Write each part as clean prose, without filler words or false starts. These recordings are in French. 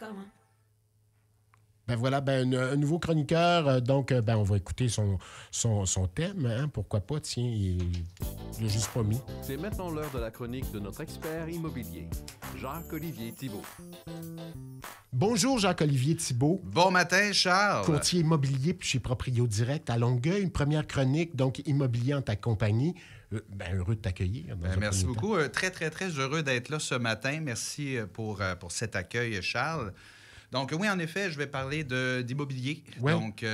Comment? Ben voilà, un nouveau chroniqueur. Donc, on va écouter son thème. Hein, pourquoi pas? Tiens, il l'a juste pas mis. C'est maintenant l'heure de la chronique de notre expert immobilier, Jacques-Olivier Thibault. Bonjour, Jacques-Olivier Thibault. Bon matin, Charles. Courtier immobilier puis chez Proprio Direct à Longueuil. Une première chronique, donc immobilier en ta compagnie. Heureux de t'accueillir. Merci beaucoup. Très, très, très heureux d'être là ce matin. Merci pour cet accueil, Charles. Donc, oui, en effet, je vais parler d'immobilier. Ouais. Donc,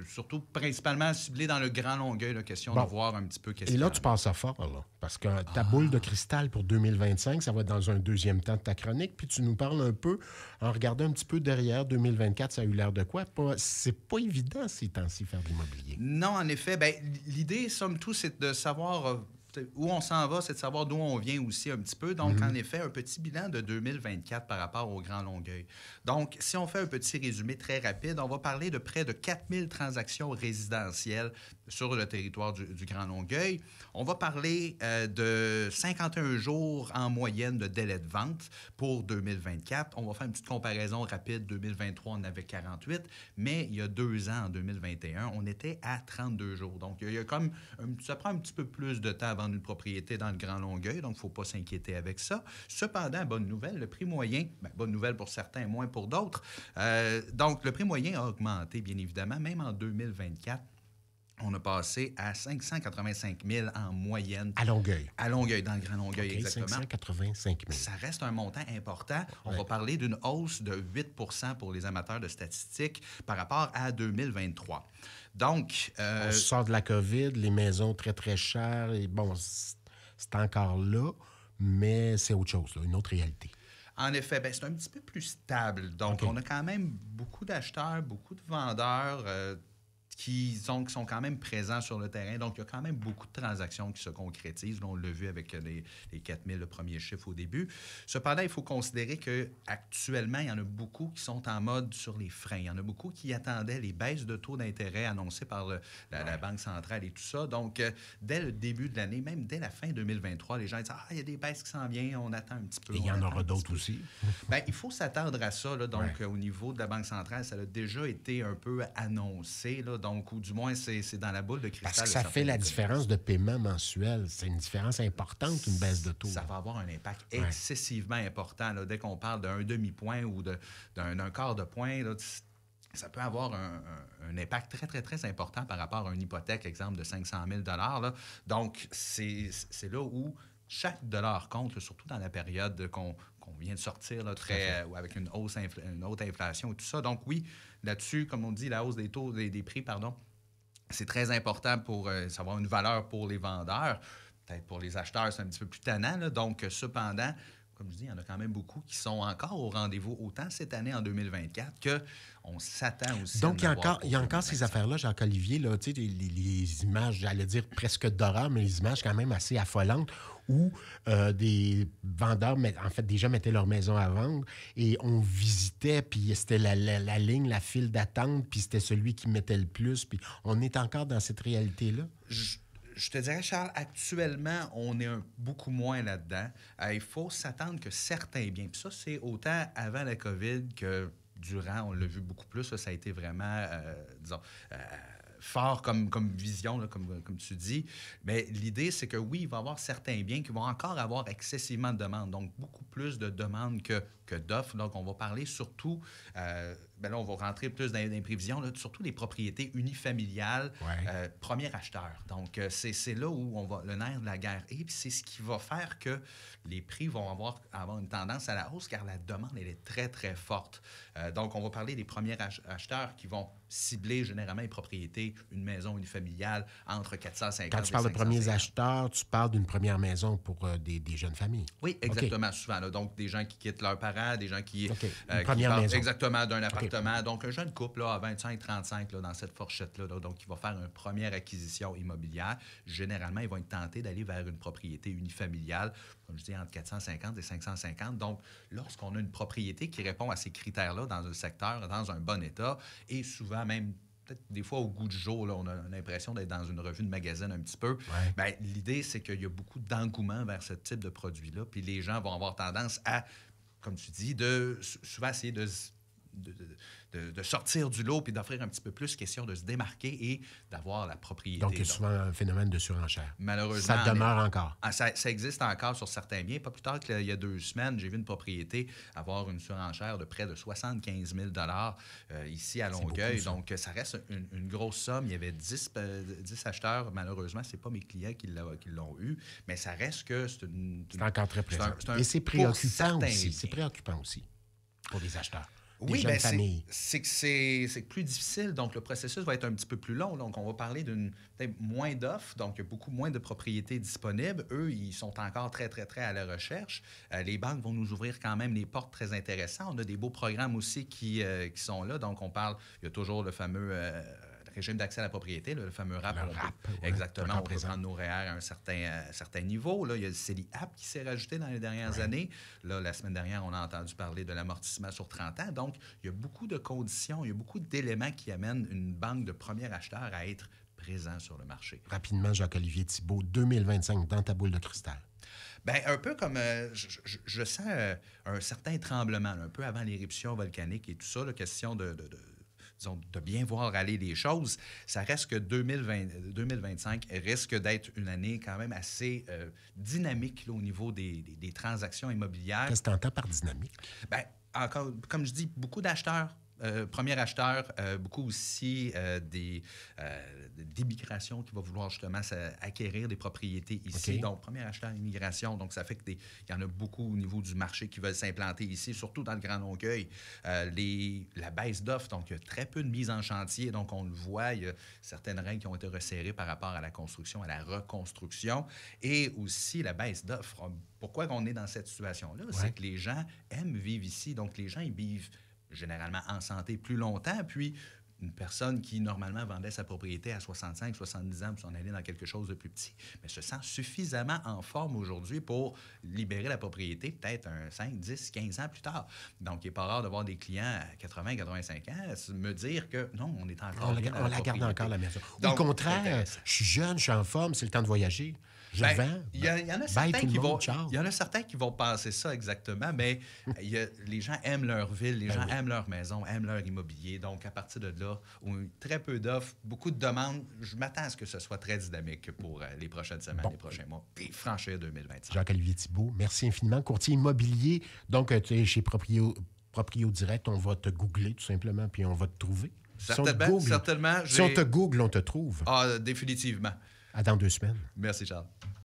surtout, principalement ciblé dans le Grand Longueuil, la question de voir un petit peu qu'est-ce qu'il y a. Et là, tu passes à fort, là, parce que ta boule de cristal pour 2025, ça va être dans un deuxième temps de ta chronique, puis tu nous parles un peu, en regardant un petit peu derrière 2024, ça a eu l'air de quoi? C'est pas évident ces temps-ci faire de l'immobilier. Non, en effet. Bien, l'idée, somme toute, c'est de savoir où on s'en va, c'est de savoir d'où on vient aussi un petit peu. Donc, en effet, un petit bilan de 2024 par rapport au Grand Longueuil. Donc, si on fait un petit résumé très rapide, on va parler de près de 4000 transactions résidentielles sur le territoire du Grand Longueuil. On va parler de 51 jours en moyenne de délai de vente pour 2024. On va faire une petite comparaison rapide. 2023, on avait 48, mais il y a 2 ans, en 2021, on était à 32 jours. Donc, il y a comme ça prend un petit peu plus de temps avant une propriété dans le Grand Longueuil, donc il ne faut pas s'inquiéter avec ça. Cependant, bonne nouvelle, le prix moyen, bonne nouvelle pour certains, moins pour d'autres. Donc, le prix moyen a augmenté, bien évidemment, même en 2024. On a passé à 585 000 en moyenne. À Longueuil. À Longueuil, dans le Grand Longueuil, exactement. 585 000. Ça reste un montant important. On va parler d'une hausse de 8 pour les amateurs de statistiques par rapport à 2023. Donc... on sort de la COVID, les maisons très, très chères. Et bon, c'est encore là, mais c'est autre chose, là, une autre réalité. En effet, c'est un petit peu plus stable. Donc, on a quand même beaucoup d'acheteurs, beaucoup de vendeurs qui sont quand même présents sur le terrain. Donc, il y a quand même beaucoup de transactions qui se concrétisent. Là, on l'a vu avec les 4000, le premier chiffre au début. Cependant, il faut considérer qu'actuellement, il y en a beaucoup qui sont en mode sur les freins. Il y en a beaucoup qui attendaient les baisses de taux d'intérêt annoncées par la Banque centrale et tout ça. Donc, dès le début de l'année, même dès la fin 2023, les gens disent « Ah, il y a des baisses qui s'en viennent, on attend un petit peu. » Et il y en aura d'autres aussi. Il faut s'attendre à ça. Là, donc, au niveau de la Banque centrale, ça a déjà été un peu annoncé. Là, donc, ou du moins, c'est dans la boule de cristal. Parce que ça fait la différence de paiement mensuel. C'est une différence importante, une baisse de taux. Ça va avoir un impact excessivement important. Là, dès qu'on parle d'un demi-point ou d'un quart de point, là, ça peut avoir un impact très, très, très important par rapport à une hypothèque, exemple, de 500 000 là. Donc, c'est là où chaque dollar compte, là, surtout dans la période qu'on vient de sortir là, avec une haute inflation et tout ça. Donc oui, là-dessus, comme on dit, la hausse des taux, des prix, c'est très important pour savoir une valeur pour les vendeurs. Peut-être pour les acheteurs, c'est un petit peu plus tannant. Là. Donc, cependant, comme je dis, il y en a quand même beaucoup qui sont encore au rendez-vous, autant cette année en 2024 qu'on s'attend aussi. Donc, il y a encore ces affaires-là, Jacques-Olivier, là, tu sais, les images, j'allais dire presque d'horreur, mais les images quand même assez affolantes où des vendeurs, en fait, des gens mettaient leur maison à vendre et on visitait, puis c'était la ligne, la file d'attente, puis c'était celui qui mettait le plus, puis on est encore dans cette réalité-là? Je te dirais, Charles, actuellement, on est beaucoup moins là-dedans. Il faut s'attendre que certains biens, puis ça, c'est autant avant la COVID que durant, on l'a vu beaucoup plus, ça a été vraiment, disons, fort comme vision, là, comme tu dis. Mais l'idée, c'est que oui, il va y avoir certains biens qui vont encore avoir excessivement de demandes, donc beaucoup plus de demandes que d'offres. Donc, on va parler surtout, là, on va rentrer plus dans les prévisions, là, surtout les propriétés unifamiliales, premier acheteur. Donc, c'est là où on va, le nerf de la guerre. Et puis, c'est ce qui va faire que les prix vont avoir une tendance à la hausse, car la demande, elle est très, très forte. Donc, on va parler des premiers acheteurs qui vont cibler généralement les propriétés, une maison unifamiliale, entre 450 et 550. Quand tu parles de premiers acheteurs, tu parles d'une première maison pour des jeunes familles. Oui, exactement, souvent. Là. Donc, des gens qui quittent leurs parents, des gens qui... Une première maison. Exactement, d'un appartement. Donc, un jeune couple là, à 25-35, là, dans cette fourchette-là, là, donc, qui va faire une première acquisition immobilière. Généralement, ils vont être tentés d'aller vers une propriété unifamiliale, comme je dis, entre 450 et 550. Donc, lorsqu'on a une propriété qui répond à ces critères-là dans un secteur, dans un bon état, et souvent même peut-être des fois au goût du jour, là, on a l'impression d'être dans une revue de magazine un petit peu. L'idée, c'est qu'il y a beaucoup d'engouement vers ce type de produit-là, puis les gens vont avoir tendance à comme tu dis, souvent essayer de sortir du lot puis d'offrir un petit peu plus, question de se démarquer et d'avoir la propriété. Donc, il y a souvent un phénomène de surenchère. Malheureusement. Ça demeure encore. Ça existe encore sur certains biens. Pas plus tard qu'il y a 2 semaines, j'ai vu une propriété avoir une surenchère de près de 75 000 ici à Longueuil. Beaucoup, donc, ça reste une grosse somme. Il y avait 10 acheteurs. Malheureusement, ce n'est pas mes clients qui l'ont eu, mais ça reste que c'est encore très présent. Et c'est préoccupant aussi. C'est préoccupant aussi pour les acheteurs. Oui, bien, c'est que c'est plus difficile. Donc, le processus va être un petit peu plus long. Donc, on va parler d'une peut-être moins d'offres. Donc, il y a beaucoup moins de propriétés disponibles. Eux, ils sont encore très, très, très à la recherche. Les banques vont nous ouvrir quand même les portes très intéressantes. On a des beaux programmes aussi qui sont là. Donc, il y a toujours le fameux régime d'accès à la propriété, là, le fameux RAP. Exactement, on peut prendre nos REER à un certain niveau. Là, il y a le CELI-AP qui s'est rajouté dans les dernières années. Là, la semaine dernière, on a entendu parler de l'amortissement sur 30 ans. Donc, il y a beaucoup de conditions, il y a beaucoup d'éléments qui amènent une banque de premiers acheteurs à être présent sur le marché. Rapidement, Jacques-Olivier Thibault, 2025 dans ta boule de cristal. Bien, un peu comme je sens un certain tremblement, là, un peu avant l'éruption volcanique et tout ça, la question disons, de bien voir aller les choses, ça reste que 2025 risque d'être une année quand même assez dynamique là, au niveau des transactions immobilières. Qu'est-ce que tu entends par dynamique? Bien, encore, comme je dis, beaucoup d'acheteurs. Premiers acheteurs, beaucoup aussi d'immigration qui va vouloir justement acquérir des propriétés ici. Okay. Donc, premier acheteur immigration. Donc, ça fait qu'il y en a beaucoup au niveau du marché qui veulent s'implanter ici, surtout dans le Grand Longueuil. La baisse d'offres, donc il y a très peu de mise en chantier. Donc, on le voit, il y a certaines règles qui ont été resserrées par rapport à la construction, à la reconstruction. Et aussi la baisse d'offres. Pourquoi on est dans cette situation-là? Ouais. C'est que les gens aiment vivre ici. Donc, les gens, ils vivent généralement en santé plus longtemps, puis une personne qui, normalement, vendait sa propriété à 65, 70 ans pour s'en aller dans quelque chose de plus petit, mais se sent suffisamment en forme aujourd'hui pour libérer la propriété peut-être 5, 10, 15 ans plus tard. Donc, il n'est pas rare de voir des clients à 80, 85 ans me dire que non, on est encore on la garde encore la maison. Donc, au contraire, je suis jeune, je suis en forme, c'est le temps de voyager. Il y en a certains qui vont penser ça exactement, mais les gens aiment leur ville, les gens aiment leur maison, aiment leur immobilier. Donc, à partir de là, très peu d'offres, beaucoup de demandes, je m'attends à ce que ce soit très dynamique pour les prochaines semaines, les prochains mois, et franchir 2025. Jacques-Olivier Thibault, merci infiniment. Courtier immobilier, donc tu es chez Proprio Direct, on va te googler tout simplement, puis on va te trouver. Certainement. Si on te google, on te trouve. Ah, définitivement. À dans 2 semaines. Merci, Charles.